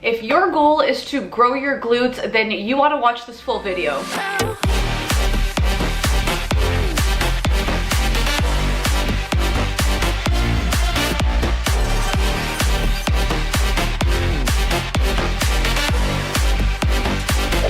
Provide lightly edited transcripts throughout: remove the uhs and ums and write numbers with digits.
If your goal is to grow your glutes, then you want to watch this full video.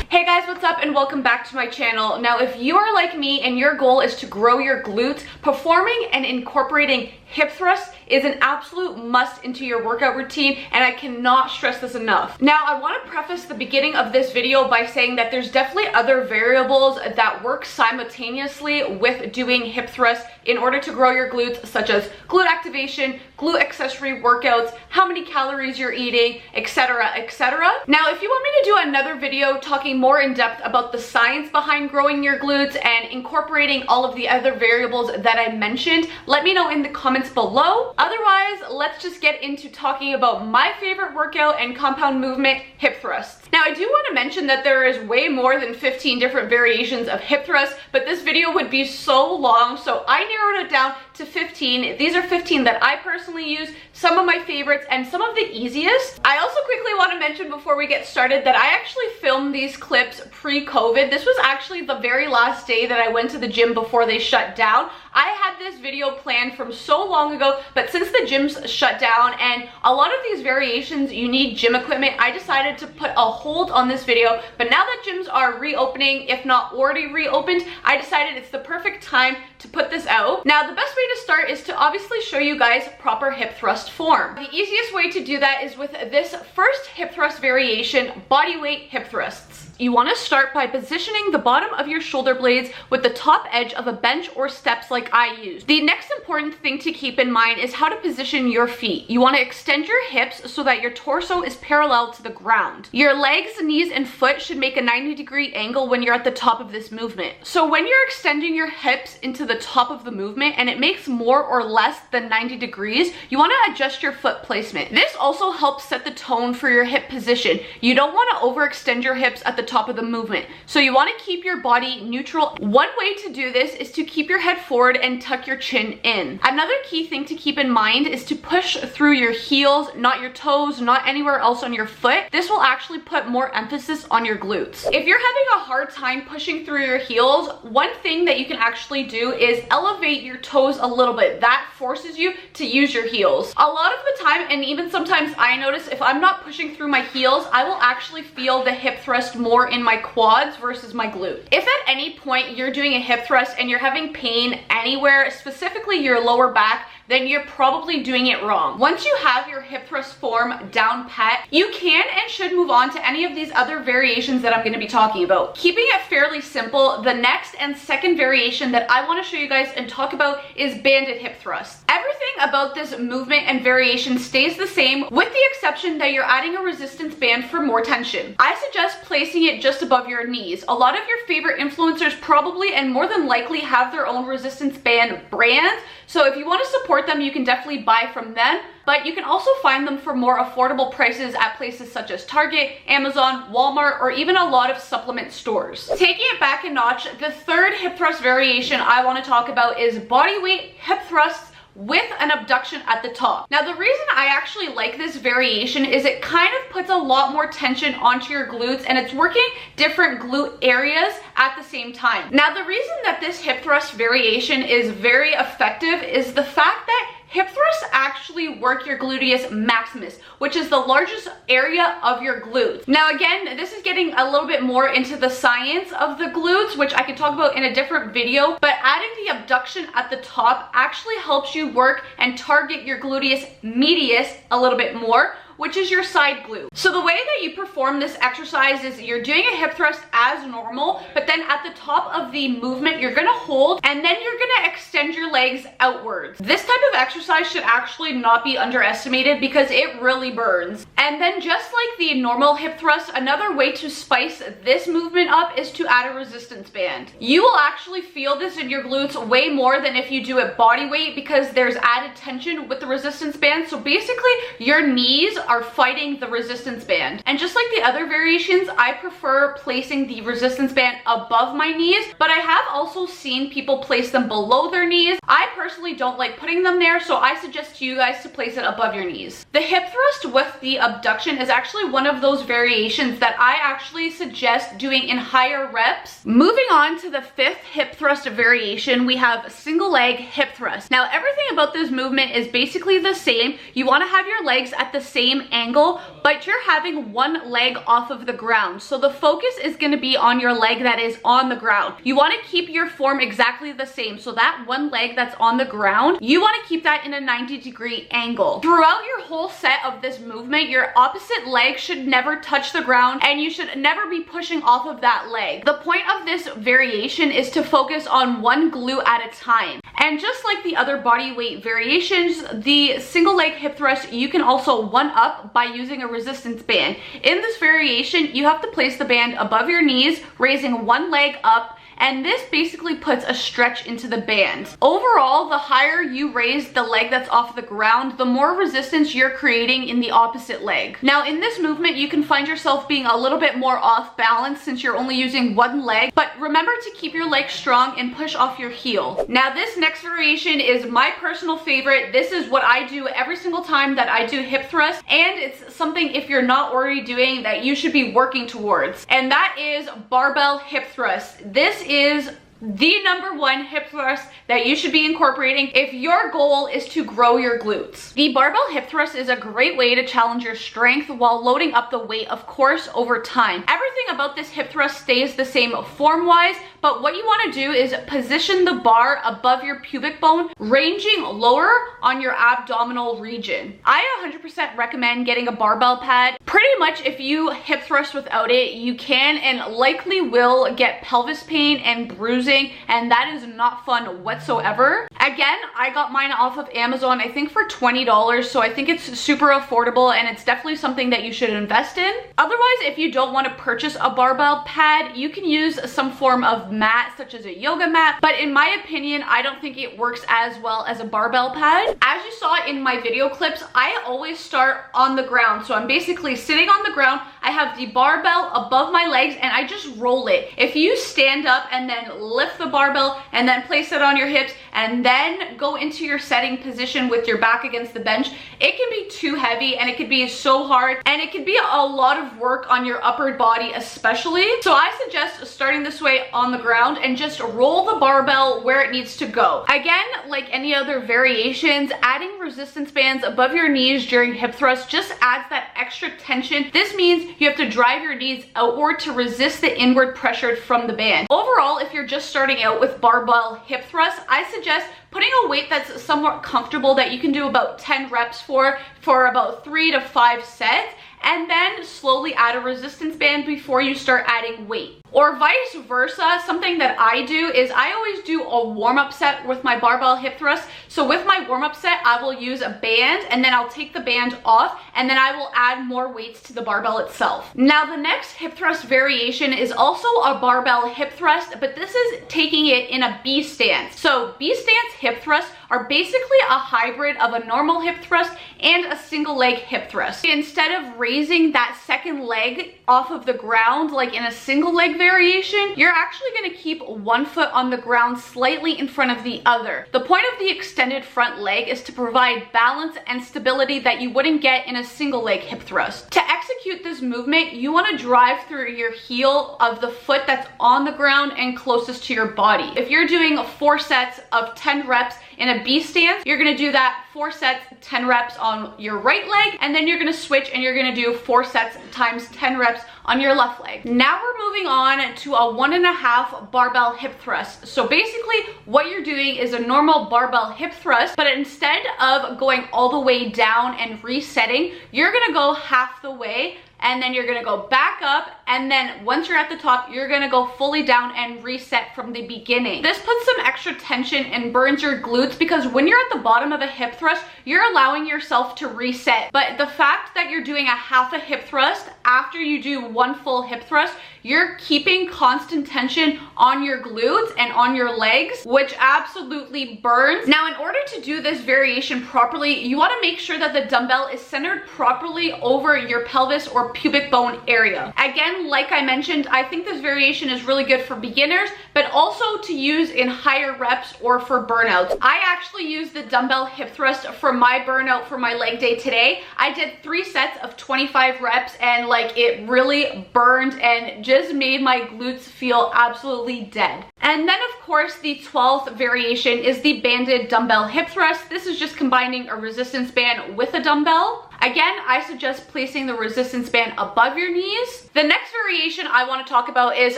Hey guys, what's up and welcome back to my channel. Now, if you are like me and your goal is to grow your glutes, performing and incorporating hip thrusts is an absolute must into your workout routine, and I cannot stress this enough. Now, I want to preface the beginning of this video by saying that there's definitely other variables that work simultaneously with doing hip thrusts in order to grow your glutes, such as glute activation, glute accessory workouts, how many calories you're eating, etc, etc. Now, if you want me to do another video talking more in depth about the science behind growing your glutes and incorporating all of the other variables that I mentioned, let me know in the comments below. Otherwise, let's just get into talking about my favorite workout and compound movement, hip thrusts. Now, I do want to mention that there is way more than 15 different variations of hip thrusts, but this video would be so long, so I narrowed it down to 15. These are 15 that I personally use, some of my favorites, and some of the easiest. I also quickly want to mention before we get started that I actually filmed these clips pre-COVID. This was actually the very last day that I went to the gym before they shut down. I had this video planned from so long ago, but since the gyms shut down and a lot of these variations you need gym equipment, I decided to put a hold on this video. But now that gyms are reopening, if not already reopened, I decided it's the perfect time to put this out. Now, the best way to start is to obviously show you guys proper hip thrust form. The easiest way to do that is with this first hip thrust variation, body weight hip thrusts. You want to start by positioning the bottom of your shoulder blades with the top edge of a bench or steps like I use. The next important thing to keep in mind is how to position your feet. You want to extend your hips so that your torso is parallel to the ground. Your legs, knees, and foot should make a 90-degree angle when you're at the top of this movement. So when you're extending your hips into the top of the movement and it makes more or less than 90 degrees, you want to adjust your foot placement. This also helps set the tone for your hip position. You don't want to overextend your hips at the top of the movement, so you want to keep your body neutral. One way to do this is to keep your head forward and tuck your chin in. Another key thing to keep in mind is to push through your heels, not your toes, not anywhere else on your foot. This will actually put more emphasis on your glutes. If you're having a hard time pushing through your heels, one thing that you can actually do is elevate your toes a little bit. That forces you to use your heels. A lot of the time, and even sometimes I notice if I'm not pushing through my heels, I will actually feel the hip thrust more in my quads versus my glute. If at any point you're doing a hip thrust and you're having pain anywhere, specifically your lower back, then you're probably doing it wrong. Once you have your hip thrust form down pat, you can and should move on to any of these other variations that I'm going to be talking about. Keeping it fairly simple, the next and second variation that I want to show you guys and talk about is banded hip thrust. Everything about this movement and variation stays the same, with the exception that you're adding a resistance band for more tension. I suggest placing it just above your knees. A lot of your favorite influencers probably and more than likely have their own resistance band brands, so if you want to support them, you can definitely buy from them, but you can also find them for more affordable prices at places such as Target, Amazon, Walmart, or even a lot of supplement stores. Taking it back a notch, the third hip thrust variation I want to talk about is body weight hip thrusts with an abduction at the top. Now, the reason I actually like this variation is it kind of puts a lot more tension onto your glutes, and it's working different glute areas at the same time. Now, the reason that this hip thrust variation is very effective is the fact that hip thrusts actually work your gluteus maximus, which is the largest area of your glutes. Now, again, this is getting a little bit more into the science of the glutes, which I can talk about in a different video, but adding the abduction at the top actually helps you work and target your gluteus medius a little bit more, which is your side glute. So the way that you perform this exercise is you're doing a hip thrust as normal, but then at the top of the movement, you're gonna hold and then you're gonna extend your legs outwards. This type of exercise should actually not be underestimated because it really burns. And then just like the normal hip thrust, another way to spice this movement up is to add a resistance band. You will actually feel this in your glutes way more than if you do it body weight because there's added tension with the resistance band. So basically your knees are fighting the resistance band. And just like the other variations, I prefer placing the resistance band above my knees, but I have also seen people place them below their knees. I personally don't like putting them there, so I suggest to you guys to place it above your knees. The hip thrust with the abduction is actually one of those variations that I actually suggest doing in higher reps. Moving on to the fifth hip thrust variation, we have single leg hip thrust. Now, everything about this movement is basically the same. You want to have your legs at the same angle, but you're having one leg off of the ground. So the focus is going to be on your leg that is on the ground. You want to keep your form exactly the same. So that one leg that's on the ground, you want to keep that in a 90-degree angle. Throughout your whole set of this movement, your opposite leg should never touch the ground and you should never be pushing off of that leg. The point of this variation is to focus on one glute at a time. And just like the other body weight variations, the single leg hip thrust, you can also one up by using a resistance band. In this variation, you have to place the band above your knees, raising one leg up, and this basically puts a stretch into the band. Overall, the higher you raise the leg that's off the ground, the more resistance you're creating in the opposite leg. Now, in this movement, you can find yourself being a little bit more off balance since you're only using one leg, but remember to keep your leg strong and push off your heel. Now, this next variation is my personal favorite. This is what I do every single time that I do hip thrust, and it's something, if you're not already doing, that you should be working towards, and that is barbell hip thrust. This is the #1 hip thrust that you should be incorporating if your goal is to grow your glutes. The barbell hip thrust is a great way to challenge your strength while loading up the weight, of course, over time. Everything about this hip thrust stays the same form-wise, but what you want to do is position the bar above your pubic bone, ranging lower on your abdominal region. I 100% recommend getting a barbell pad. Pretty much if you hip thrust without it, you can and likely will get pelvis pain and bruising, and that is not fun whatsoever. Again, I got mine off of Amazon, I think for $20, so I think it's super affordable and it's definitely something that you should invest in. Otherwise, if you don't want to purchase a barbell pad, you can use some form of mat, such as a yoga mat, but in my opinion, I don't think it works as well as a barbell pad. As you saw in my video clips, I always start on the ground, so I'm basically sitting on the ground, I have the barbell above my legs, and I just roll it. If you stand up and then lift the barbell and then place it on your hips and then go into your setting position with your back against the bench, it can be too heavy and it could be so hard and it could be a lot of work on your upper body especially. So I suggest starting this way on the ground and just roll the barbell where it needs to go. Again, like any other variations, adding resistance bands above your knees during hip thrust just adds that extra tension. This means you have to drive your knees outward to resist the inward pressure from the band. Overall, if you're just starting out with barbell hip thrust, I suggest putting a weight that's somewhat comfortable that you can do about 10 reps for about 3 to 5 sets, and then slowly add a resistance band before you start adding weight. Or vice versa, something that I do is I always do a warm-up set with my barbell hip thrust. So with my warm-up set, I will use a band and then I'll take the band off and then I will add more weights to the barbell itself. Now the next hip thrust variation is also a barbell hip thrust, but this is taking it in a B stance. So B stance hip thrusts are basically a hybrid of a normal hip thrust and a single leg hip thrust. Instead of raising that second leg off of the ground like in a single leg variation, you're actually going to keep one foot on the ground slightly in front of the other. The point of the extended front leg is to provide balance and stability that you wouldn't get in a single leg hip thrust. To execute this movement, you want to drive through your heel of the foot that's on the ground and closest to your body. If you're doing 4 sets of 10 reps in a B stance, you're going to do that 4 sets, 10 reps on your right leg, and then you're going to switch and you're going to do 4 sets times 10 reps on your left leg. Now we're moving on to a 1.5 barbell hip thrust. So basically what you're doing is a normal barbell hip thrust, but instead of going all the way down and resetting, you're gonna go half the way and then you're gonna go back up, and then once you're at the top, you're gonna go fully down and reset from the beginning. This puts some extra tension and burns your glutes because when you're at the bottom of a hip thrust, you're allowing yourself to reset. But the fact that you're doing a half a hip thrust after you do one full hip thrust, you're keeping constant tension on your glutes and on your legs, which absolutely burns. Now, in order to do this variation properly, you want to make sure that the dumbbell is centered properly over your pelvis or pubic bone area. Again, like I mentioned, I think this variation is really good for beginners, but also to use in higher reps or for burnouts. I actually used the dumbbell hip thrust for my burnout for my leg day today. I did 3 sets of 25 reps and like it really burned and just made my glutes feel absolutely dead. And then of course the 12th variation is the banded dumbbell hip thrust. This is just combining a resistance band with a dumbbell. Again, I suggest placing the resistance band above your knees. The next variation I want to talk about is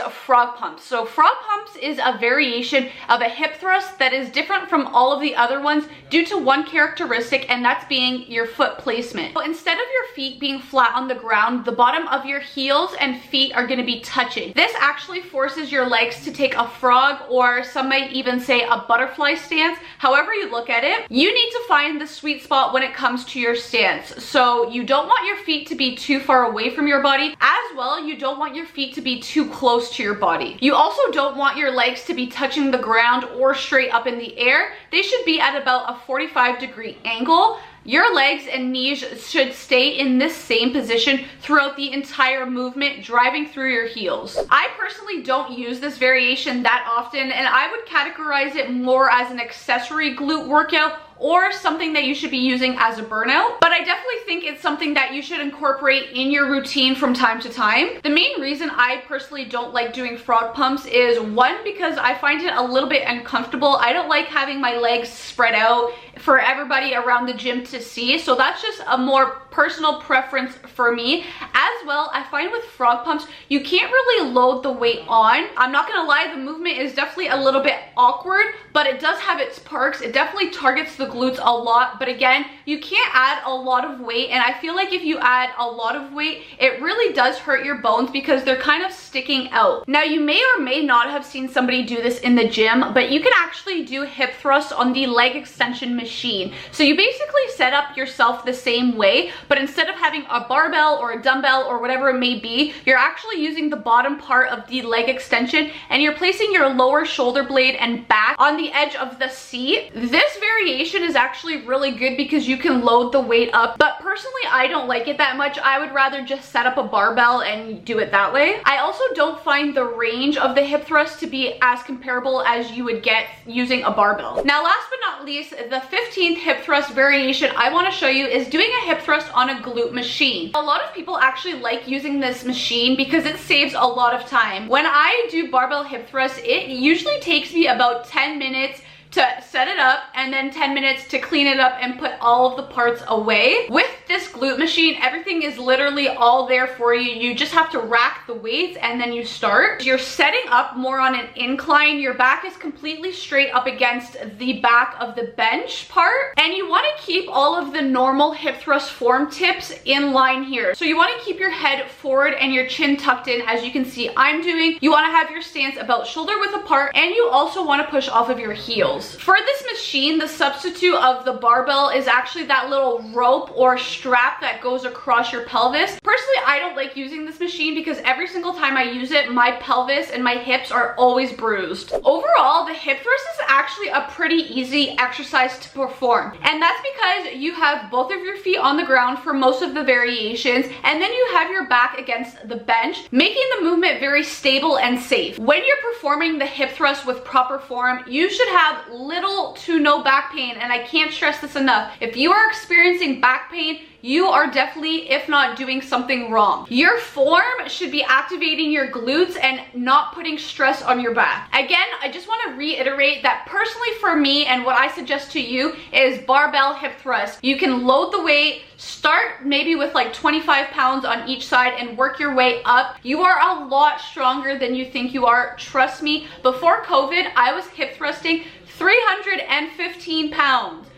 frog pumps. So frog pumps is a variation of a hip thrust that is different from all of the other ones due to one characteristic, and that's being your foot placement. So instead of your feet being flat on the ground, the bottom of your heels and feet are going to be touching. This actually forces your legs to take a frog, or some might even say a butterfly stance. However you look at it, you need to find the sweet spot when it comes to your stance. So you don't want your feet to be too far away from your body. As well, you don't want your feet to be too close to your body. You also don't want your legs to be touching the ground or straight up in the air. They should be at about a 45-degree angle. Your legs and knees should stay in this same position throughout the entire movement, driving through your heels. I personally don't use this variation that often, and I would categorize it more as an accessory glute workout or something that you should be using as a burnout. But I definitely think it's something that you should incorporate in your routine from time to time. The main reason I personally don't like doing frog pumps is, one, because I find it a little bit uncomfortable. I don't like having my legs spread out for everybody around the gym to see. So that's just a more personal preference for me. As well, I find with frog pumps, you can't really load the weight on. I'm not gonna lie, the movement is definitely a little bit awkward, but it does have its perks. It definitely targets the glutes a lot, but again, you can't add a lot of weight, and I feel like if you add a lot of weight, it really does hurt your bones because they're kind of sticking out. Now, you may or may not have seen somebody do this in the gym, but you can actually do hip thrusts on the leg extension machine. So you basically set up yourself the same way, but instead of having a barbell or a dumbbell or whatever it may be, you're actually using the bottom part of the leg extension and you're placing your lower shoulder blade and back on the edge of the seat. This variation is actually really good because you can load the weight up, but personally I don't like it that much. I would rather just set up a barbell and do it that way. I also don't find the range of the hip thrust to be as comparable as you would get using a barbell. Now, last but not least, the 15th hip thrust variation I want to show you is doing a hip thrust on a glute machine. A lot of people actually like using this machine because it saves a lot of time. When I do barbell hip thrust, it usually takes me about 10 minutes to set it up and then 10 minutes to clean it up and put all of the parts away. With this glute machine, everything is literally all there for you. You just have to rack the weights and then you start. You're setting up more on an incline. Your back is completely straight up against the back of the bench part, and you want to keep all of the normal hip thrust form tips in line here. So you want to keep your head forward and your chin tucked in, as you can see I'm doing. You want to have your stance about shoulder width apart, and you also want to push off of your heels. For this machine, the substitute of the barbell is actually that little rope or strap that goes across your pelvis. Personally, I don't like using this machine because every single time I use it, my pelvis and my hips are always bruised. Overall, the hip thrust is actually a pretty easy exercise to perform, and that's because you have both of your feet on the ground for most of the variations, and then you have your back against the bench, making the movement very stable and safe. When you're performing the hip thrust with proper form, you should have little to no back pain, and I can't stress this enough. If you are experiencing back pain, you are definitely, if not doing something wrong. Your form should be activating your glutes and not putting stress on your back. Again, I just want to reiterate that personally for me, and what I suggest to you, is barbell hip thrust. You can load the weight, start maybe with like 25 pounds on each side and work your way up. You are a lot stronger than you think you are. Trust me, before COVID, I was hip thrusting 315 pounds.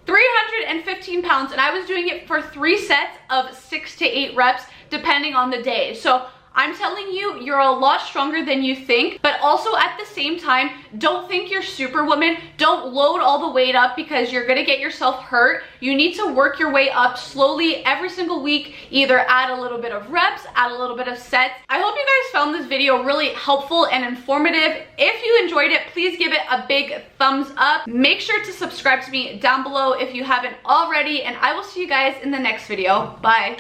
315 pounds, and I was doing it for 3 sets of 6 to 8 reps depending on the day. So I'm telling you, you're a lot stronger than you think, but also at the same time, don't think you're Superwoman. Don't load all the weight up because you're gonna get yourself hurt. You need to work your way up slowly every single week, either add a little bit of reps, add a little bit of sets. I hope you guys found this video really helpful and informative. If you enjoyed it, please give it a big thumbs up. Make sure to subscribe to me down below if you haven't already, and I will see you guys in the next video. Bye.